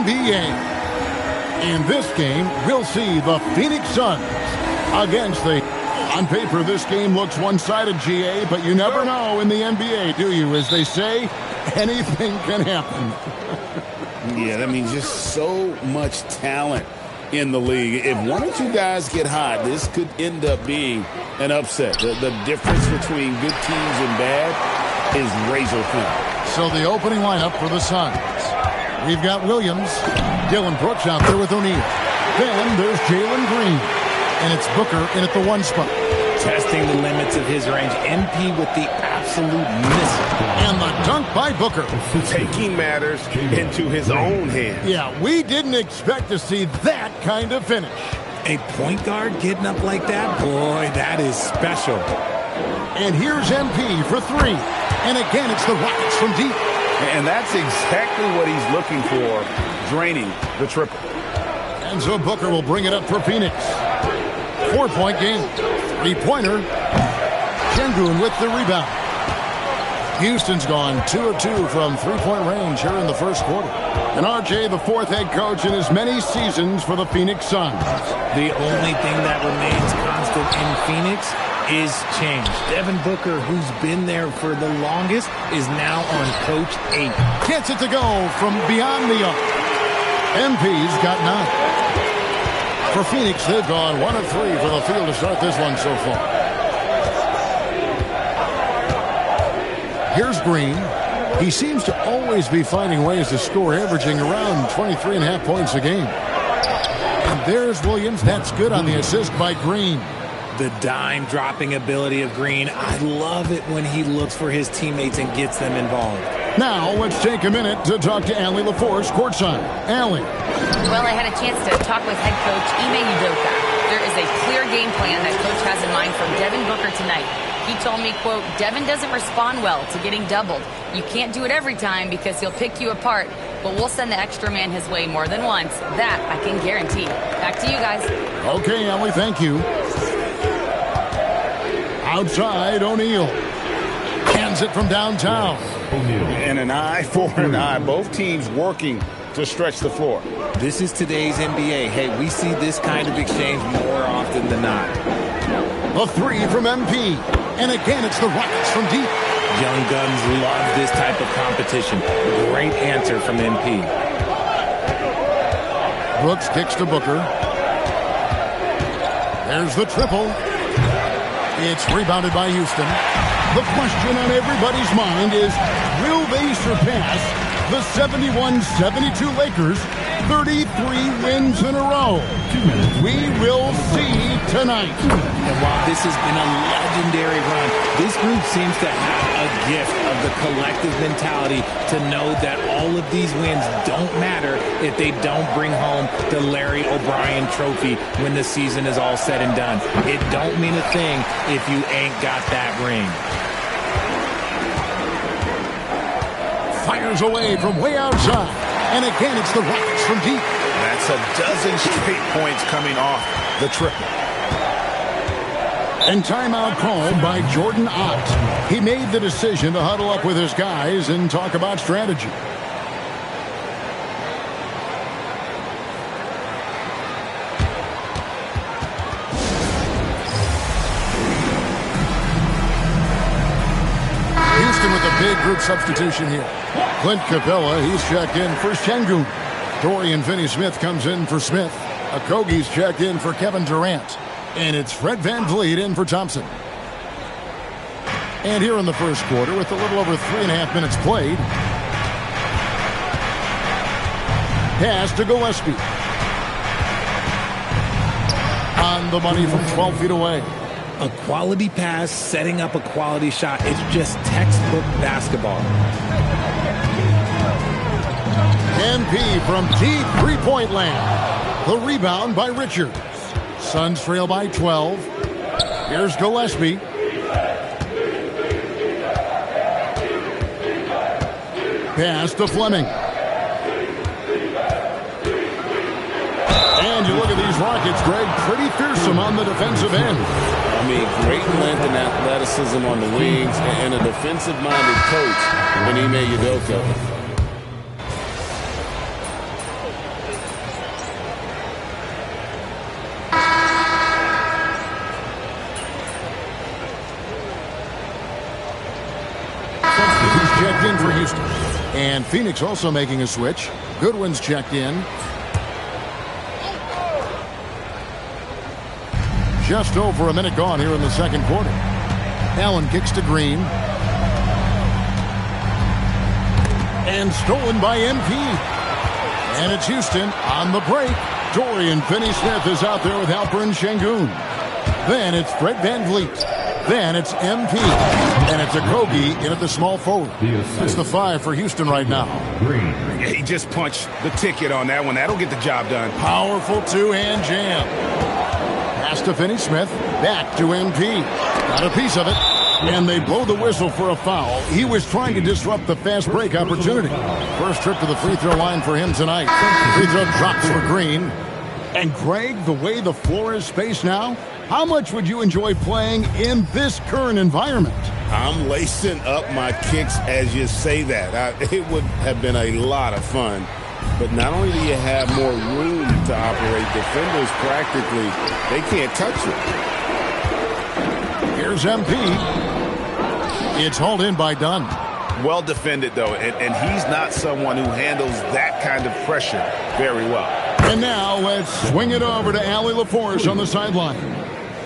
NBA. In this game, we'll see the Phoenix Suns against the... On paper, this game looks one-sided, GA, but you never know in the NBA, do you? As they say, anything can happen. Yeah, that means just so much talent in the league. If one or two guys get hot, this could end up being an upset. The difference between good teams and bad is razor thin. So the opening lineup for the Suns. We've got Williams, Dylan Brooks out there with O'Neal. Then there's Jalen Green, and it's Booker in at the 1 spot. Testing the limits of his range. MP with the absolute miss. And the dunk by Booker. Taking matters into his own hands. Yeah, we didn't expect to see that kind of finish. A point guard getting up like that? Boy, that is special. And here's MP for 3. And again, it's the Rockets from deep. And that's exactly what he's looking for, draining the triple. And so Booker will bring it up for Phoenix. 4-point game. 3-pointer. Şengün with the rebound. Houston's gone 2 of 2 from 3-point range here in the first quarter. And RJ, the 4th head coach in as many seasons for the Phoenix Suns. The only thing that remains constant in Phoenix is change. Devin Booker, who's been there for the longest, is now on coach 8. Gets it to go from beyond the arc. MP's got 9. For Phoenix, they've gone 1 of 3 for the field to start this one so far. Here's Green. He seems to always be finding ways to score, averaging around 23.5 points a game. And there's Williams. That's good on the assist by Green. The dime-dropping ability of Green. I love it when he looks for his teammates and gets them involved. Now, let's take a minute to talk to Allie LaForce, courtside. Allie. Well, I had a chance to talk with head coach Ime Udoka. There is a clear game plan that coach has in mind for Devin Booker tonight. He told me, quote, Devin doesn't respond well to getting doubled. You can't do it every time because he'll pick you apart, but we'll send the extra man his way more than once. That I can guarantee. Back to you guys. Okay, Allie, thank you. Outside, O'Neal. Hands it from downtown. And an eye for an eye. Both teams working to stretch the floor. This is today's NBA. Hey, we see this kind of exchange more often than not. A 3 from MP. And again, it's the Rockets from deep. Young Guns love this type of competition. Great answer from MP. Brooks kicks to Booker. There's the triple. It's rebounded by Houston. The question on everybody's mind is, will they surpass the 71-72 Lakers? 33 wins in a row. We will see tonight. And while this has been a legendary run, this group seems to have a gift of the collective mentality to know that all of these wins don't matter if they don't bring home the Larry O'Brien trophy when the season is all said and done. It don't mean a thing if you ain't got that ring. Fires away from way outside. And again, it's the Rockets from deep. That's a dozen straight points coming off the triple. And timeout called by Jordan Ott. He made the decision to huddle up with his guys and talk about strategy. Houston with a big group substitution here. Clint Capella, he's checked in for Şengün. Dorian Finney-Smith comes in for Smith. Okogie's checked in for Kevin Durant. And it's Fred VanVleet in for Thompson. And here in the first quarter, with a little over 3.5 minutes played, pass to Gillespie. On the money from 12 feet away. A quality pass, setting up a quality shot. It's just textbook basketball. MP from deep three-point land. The rebound by Richards. Suns trail by 12. Here's Gillespie. Pass to Fleming. And you look at these Rockets, Greg, pretty fearsome on the defensive end. I mean, great length and athleticism on the wings and a defensive-minded coach in Ime Udoka. Houston. And Phoenix also making a switch. Goodwin's checked in. Just over a minute gone here in the second quarter. Allen kicks to Green. And stolen by MP. And it's Houston on the break. Dorian Finney-Smith is out there with Alperen Şengün. Then it's Fred VanVleet. Then it's MP. And it's Okogie in at the small forward. That's the 5 for Houston right now. Yeah, he just punched the ticket on that one. That'll get the job done. Powerful two-hand jam. Pass to Finney-Smith. Back to MP. Got a piece of it. And they blow the whistle for a foul. He was trying to disrupt the fast break opportunity. First trip to the free throw line for him tonight. Free throw drops for Green. And Greg, the way the floor is spaced now, how much would you enjoy playing in this current environment? I'm lacing up my kicks as you say that. It would have been a lot of fun. But not only do you have more room to operate, defenders practically, they can't touch you. Here's MP. It's hauled in by Dunn. Well defended, though, and he's not someone who handles that kind of pressure very well. And now let's swing it over to Allie LaForce on the sideline.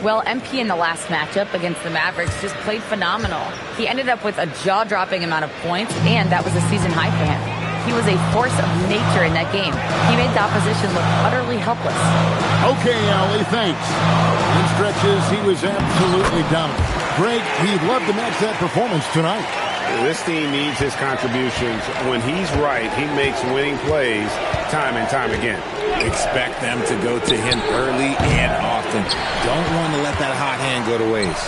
Well, MP in the last matchup against the Mavericks just played phenomenal. He ended up with a jaw-dropping amount of points, and that was a season high for him. He was a force of nature in that game. He made the opposition look utterly helpless. Okay, Allie, thanks. In stretches, he was absolutely dominant. Greg, he'd love to match that performance tonight. This team needs his contributions. When he's right, he makes winning plays time and time again. Expect them to go to him early and often. Don't want to let that hot hand go to waste.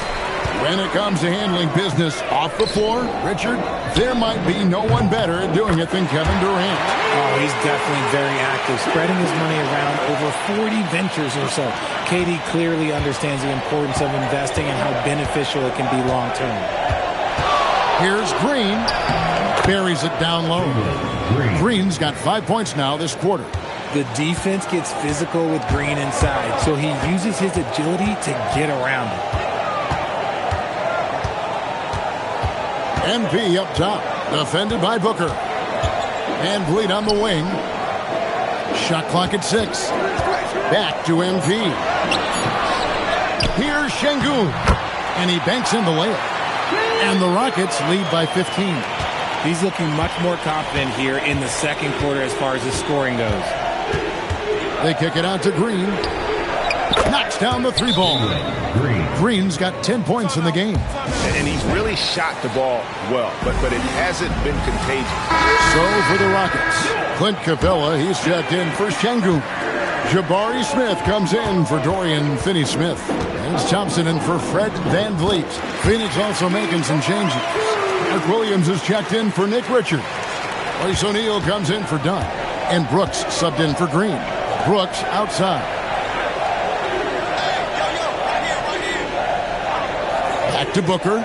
When it comes to handling business off the floor, Richard, there might be no one better at doing it than Kevin Durant. Oh, he's definitely very active, spreading his money around over 40 ventures or so. KD clearly understands the importance of investing and how beneficial it can be long-term. Here's Green. Buries it down low. Green's got 5 points now this quarter. The defense gets physical with Green inside, so he uses his agility to get around it. MP up top, defended by Booker. And Bleed on the wing. Shot clock at 6. Back to MP. Here's Şengün. And he banks in the layup. And the Rockets lead by 15. He's looking much more confident here in the second quarter as far as his scoring goes. They kick it out to Green. Knocks down the 3-ball. Green's got 10 points in the game. And he's really shot the ball well, but it hasn't been contagious. So for the Rockets, Clint Capella, he's checked in for Şengün. Jabari Smith comes in for Dorian Finney-Smith. And it's Thompson in for Fred VanVleet. Phoenix also making some changes. Mark Williams is checked in for Nick Richard. Royce O'Neal comes in for Dunn. And Brooks subbed in for Green. Brooks outside. Back to Booker.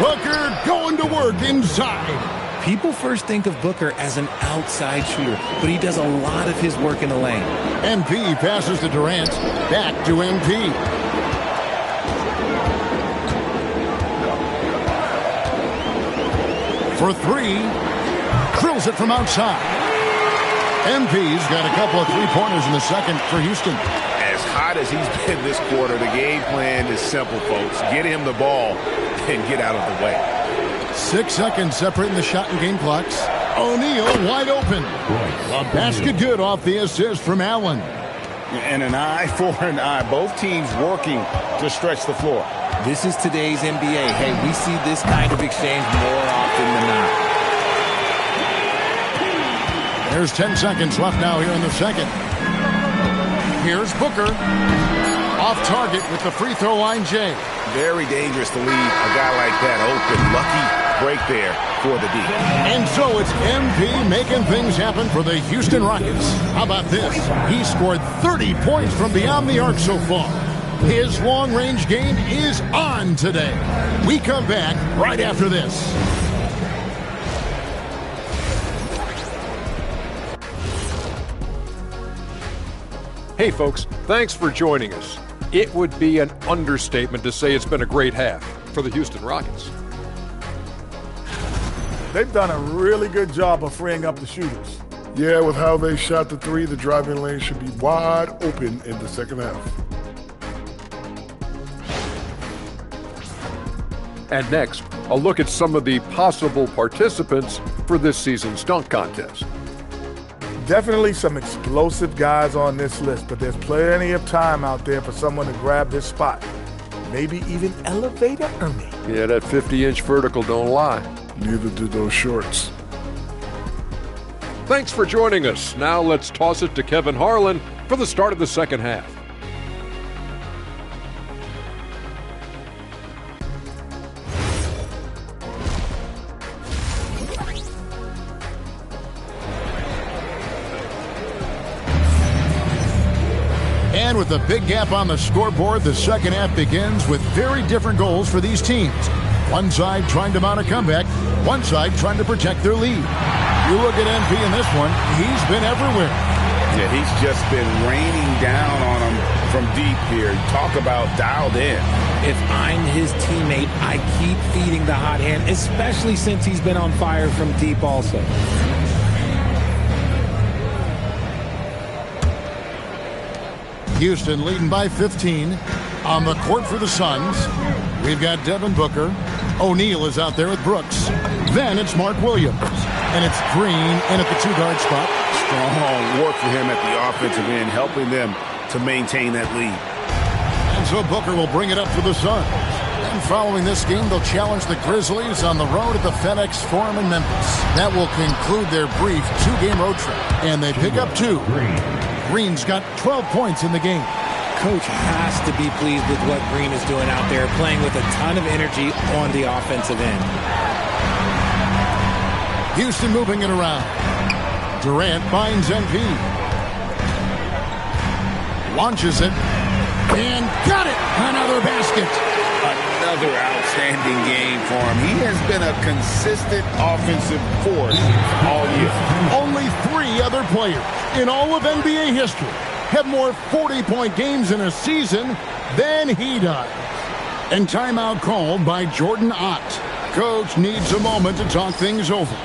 Booker going to work inside. People first think of Booker as an outside shooter, but he does a lot of his work in the lane. MP passes to Durant. Back to MP. For 3. Drills it from outside. MP's got a couple of three-pointers in the second for Houston. As hot as he's been this quarter, the game plan is simple, folks. Get him the ball and get out of the way. 6 seconds separating the shot and game clocks. O'Neal wide open. A basket good off the assist from Allen. And an eye for an eye. Both teams working to stretch the floor. This is today's NBA. Hey, we see this kind of exchange more often than not. There's 10 seconds left now here in the second. Here's Booker. Off target with the free throw line, Jay. Very dangerous to leave a guy like that open. Lucky break there for the D. And so it's MP making things happen for the Houston Rockets. How about this? He scored 30 points from beyond the arc so far. His long-range game is on today. We come back right after this. Hey folks, thanks for joining us. It would be an understatement to say it's been a great half for the Houston Rockets. They've done a really good job of freeing up the shooters. Yeah, with how they shot the three, the driving lane should be wide open in the second half. And next, a look at some of the possible participants for this season's dunk contest. Definitely some explosive guys on this list, but there's plenty of time out there for someone to grab this spot. Maybe even Elevator Ernie. Yeah, that 50-inch vertical don't lie. Neither do those shorts. Thanks for joining us. Now let's toss it to Kevin Harlan for the start of the second half. And with a big gap on the scoreboard, the second half begins with very different goals for these teams. One side trying to mount a comeback, one side trying to protect their lead. You look at NP in this one, he's been everywhere. Yeah, he's just been raining down on them from deep here. Talk about dialed in. If I'm his teammate, I keep feeding the hot hand, especially since he's been on fire from deep also. Houston leading by 15. On the court for the Suns, we've got Devin Booker. O'Neal is out there with Brooks. Then it's Mark Williams. And it's Green in at the two-guard spot. Strong work for him at the offensive end, helping them to maintain that lead. And so Booker will bring it up for the Suns. And following this game, they'll challenge the Grizzlies on the road at the FedEx Forum in Memphis. That will conclude their brief two-game road trip. And they pick up 2. Green's got 12 points in the game. Coach has to be pleased with what Green is doing out there, playing with a ton of energy on the offensive end. Houston moving it around. Durant finds NP. Launches it. And got it! Another basket. Another outstanding game for him. He has been a consistent offensive force all year. Only 3 other players in all of NBA history have more 40-point games in a season than he does. And timeout called by Jordan Ott. Coach needs a moment to talk things over.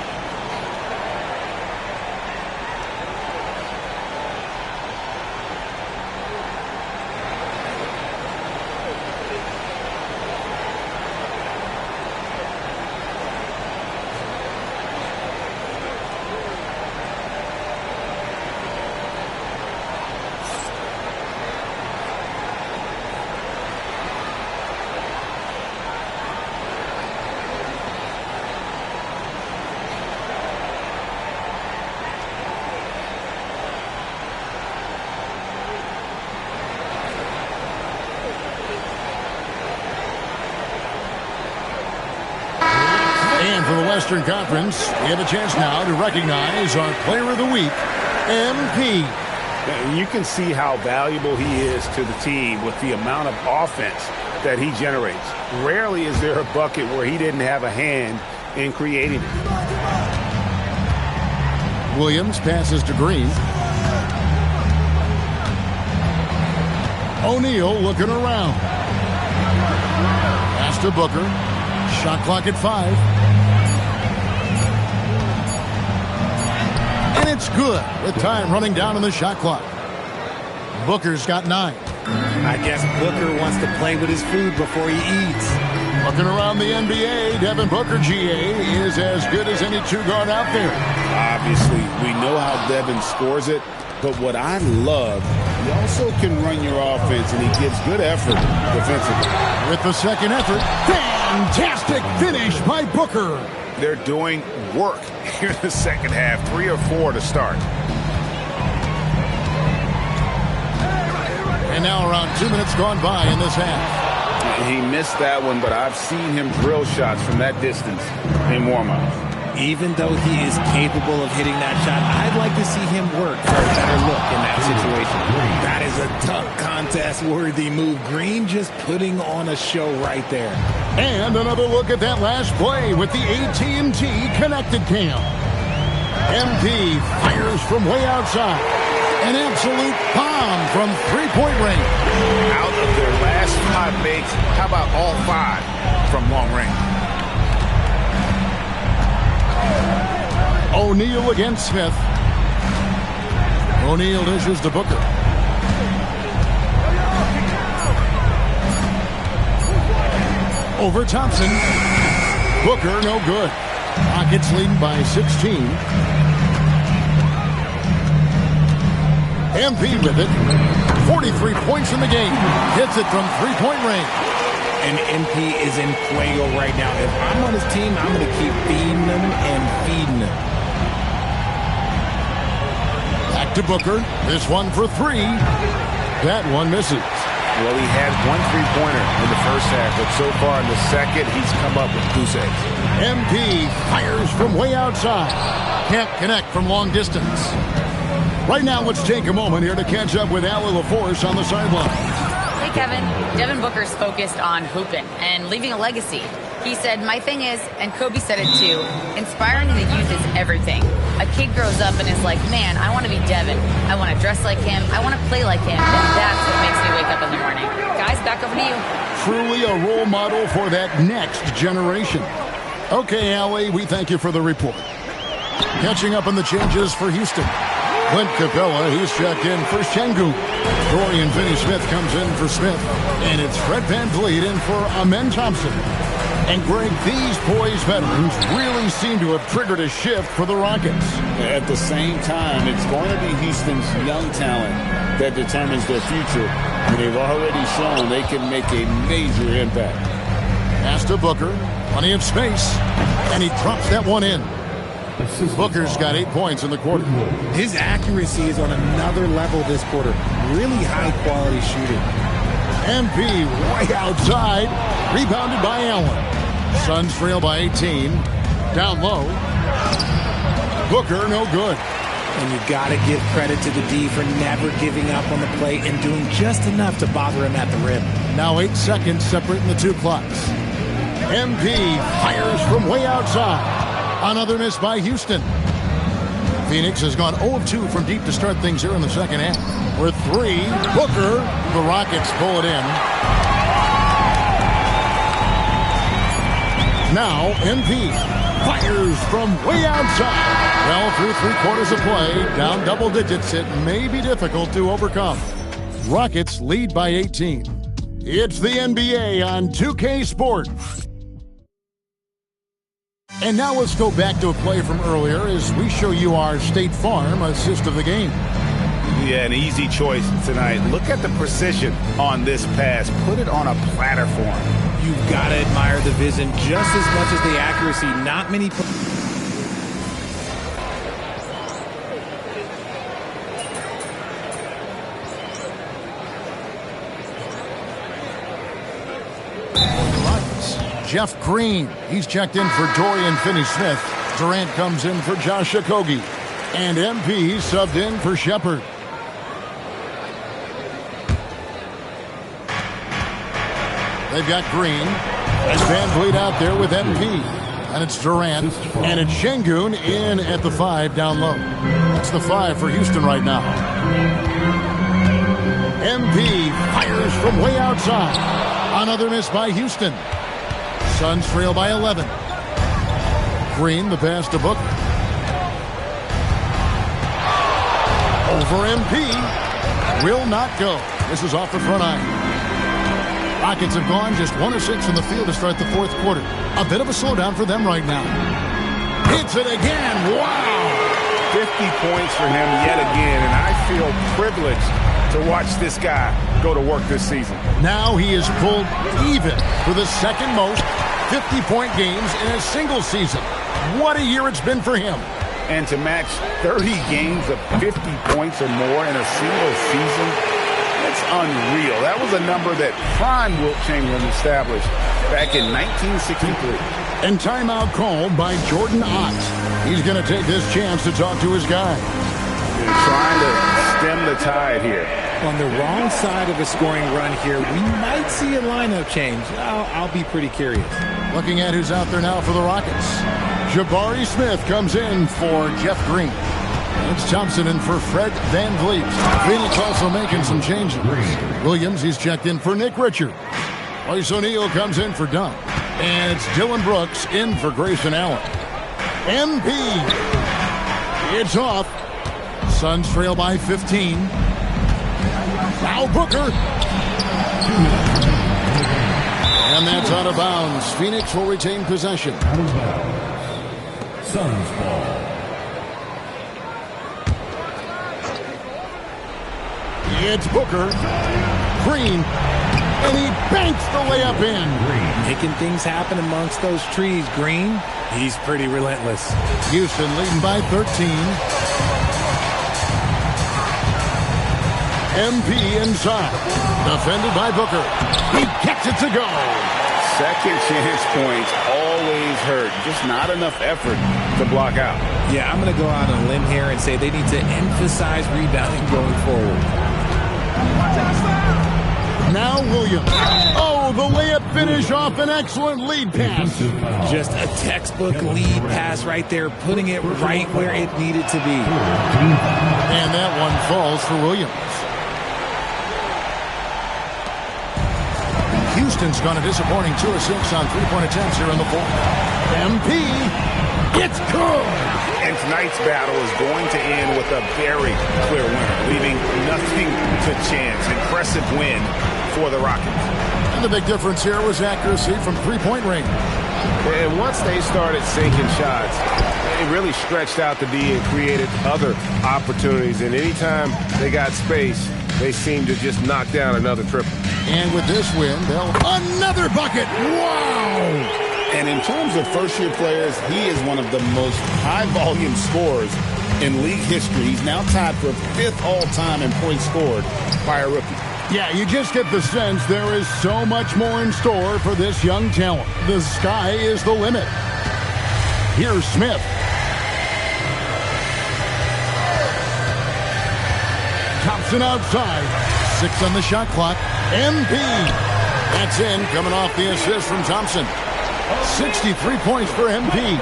And for the Western Conference, we have a chance now to recognize our Player of the Week, MP. You can see how valuable he is to the team with the amount of offense that he generates. Rarely is there a bucket where he didn't have a hand in creating it. Williams passes to Green. O'Neal looking around. Pass to Booker. Shot clock at 5. And it's good with time running down on the shot clock. Booker's got 9. I guess Booker wants to play with his food before he eats. Looking around the NBA, Devin Booker, GA, is as good as any two-guard out there. Obviously, we know how Devin scores it, but what I love, he also can run your offense, and he gives good effort defensively. With the second effort, fantastic finish by Booker. They're doing work here in the second half, 3 or 4 to start. And now around 2 minutes gone by in this half. He missed that one, but I've seen him drill shots from that distance in warm-up. Even though he is capable of hitting that shot, I'd like to see him work for a better look in that situation. That is a tough contest-worthy move. Green just putting on a show right there. And another look at that last play with the AT&T Connected Cam. MP fires from way outside. An absolute bomb from three-point range. Out of their last 5 makes, how about all 5 from long range? O'Neal against Smith. O'Neal dishes to Booker. Over Thompson. Booker, no good. Rockets leading by 16. MP with it. 43 points in the game. Hits it from three-point range. And MP is in fuego right now. If I'm on his team, I'm going to keep feeding them and feeding them. Back to Booker. This one for three. That one misses. Well, he had one three-pointer in the first half, but so far in the second, he's come up with goose eggs. MP fires from way outside. Can't connect from long distance. Right now, let's take a moment here to catch up with Allie LaForce on the sideline. Hey, Kevin. Devin Booker's focused on hooping and leaving a legacy. He said, my thing is, and Kobe said it too, inspiring the youth is everything. A kid grows up and is like, man, I want to be Devin. I want to dress like him. I want to play like him. And that's what makes me wake up in the morning. Guys, back over to you. Truly a role model for that next generation. Okay, Allie, we thank you for the report. Catching up on the changes for Houston. Clint Capella, he's checked in for Şengün. Dorian Finney-Smith comes in for Smith. And it's Fred VanVleet in for Amen Thompson. And Greg, these poised veterans really seem to have triggered a shift for the Rockets. At the same time, it's going to be Houston's young talent that determines their future. And they've already shown they can make a major impact. Pass to Booker. Plenty of space. And he drops that one in. Booker's got 8 points in the quarter. His accuracy is on another level this quarter. Really high-quality shooting. MP way outside. Rebounded by Allen. Suns trail by 18. Down low. Booker, no good. And you got to give credit to the D for never giving up on the play and doing just enough to bother him at the rim. Now 8 seconds separating the two clocks. MP fires from way outside. Another miss by Houston. Phoenix has gone 0 of 2 from deep to start things here in the second half. With 3, Booker, the Rockets pull it in. Now MP fires from way outside. Well, through 3 quarters of play, down double digits, it may be difficult to overcome. Rockets lead by 18. It's the NBA on 2K Sports. And now let's go back to a play from earlier as we show you our State Farm assist of the game. Yeah, an easy choice tonight. Look at the precision on this pass. Put it on a platter for him. You've got to admire the vision just as much as the accuracy. Not many... Jeff Green, he's checked in for Dorian Finney-Smith. Durant comes in for Josh Okogie. And MP subbed in for Shepard. They've got Green. And VanVleet out there with MP. And it's Durant. And it's Şengün in at the 5 down low. That's the 5 for Houston right now. MP fires from way outside. Another miss by Houston. Suns trail by 11. Green, the pass to Booker. Over MP. Will not go. This is off the front iron. Rockets have gone just 1 of 6 from the field to start the fourth quarter. A bit of a slowdown for them right now. Hits it again. Wow. 50 points for him yet again, and I feel privileged to watch this guy go to work this season. Now he is pulled even for the second most 50-point games in a single season. What a year it's been for him. And to match 30 games of 50 points or more in a single season, that's unreal. That was a number that prime Wilt Chamberlain established back in 1963. And timeout called by Jordan Ott. He's going to take this chance to talk to his guy. They're trying to stem the tide here. On the wrong side of a scoring run here, we might see a lineup change. I'll be pretty curious. Looking at who's out there now for the Rockets. Jabari Smith comes in for Jeff Green. It's Thompson in for Fred VanVleet. Phoenix also making some changes. Williams, he's checked in for Nick Richard. Royce O'Neal comes in for Dunn. And it's Dylan Brooks in for Grayson Allen. MP It's off. Suns trail by 15. Now Booker. And that's out of bounds. Phoenix will retain possession. Out of bounds. Suns ball. It's Booker. Green. And he banks the layup in. Making things happen amongst those trees. Green, he's pretty relentless. Houston leading by 13. MP inside. Defended by Booker. He gets it to go. Second chance points always hurt. Just not enough effort to block out. Yeah, I'm going to go out on a limb here and say they need to emphasize rebounding going forward. Now Williams. Oh, the layup finish off an excellent lead pass. Just a textbook lead pass right there, putting it right where it needed to be. And that one falls for Williams. Houston's gone a disappointing 2 of 6 on three-point attempts here in the fourth. MP, it's good. And tonight's battle is going to end with a very clear winner, leaving nothing to chance. Impressive win for the Rockets. And the big difference here was accuracy from three-point range. And once they started sinking shots, it really stretched out the D and created other opportunities. And anytime they got space, they seemed to just knock down another triple. And with this win, they'll another bucket. Wow! And in terms of first-year players, he is one of the most high-volume scorers in league history. He's now tied for 5th all-time in points scored by a rookie. Yeah, you just get the sense there is so much more in store for this young talent. The sky is the limit. Here's Smith. Thompson outside. 6 on the shot clock. MP. That's in, coming off the assist from Thompson. 63 points for MP.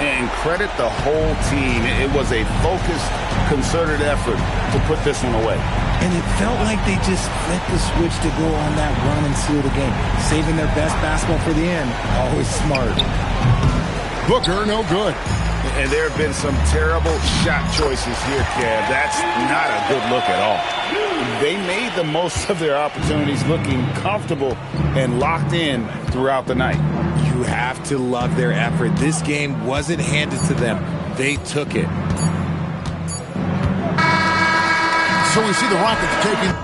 And credit the whole team. It was a focused, concerted effort to put this one away. And it felt like they just flipped the switch to go on that run and seal the game. Saving their best basketball for the end. Always smart. Booker, no good. And there have been some terrible shot choices here, Kev. That's not a good look at all. They made the most of their opportunities, looking comfortable and locked in throughout the night. You have to love their effort. This game wasn't handed to them. They took it. So we see the Rockets taking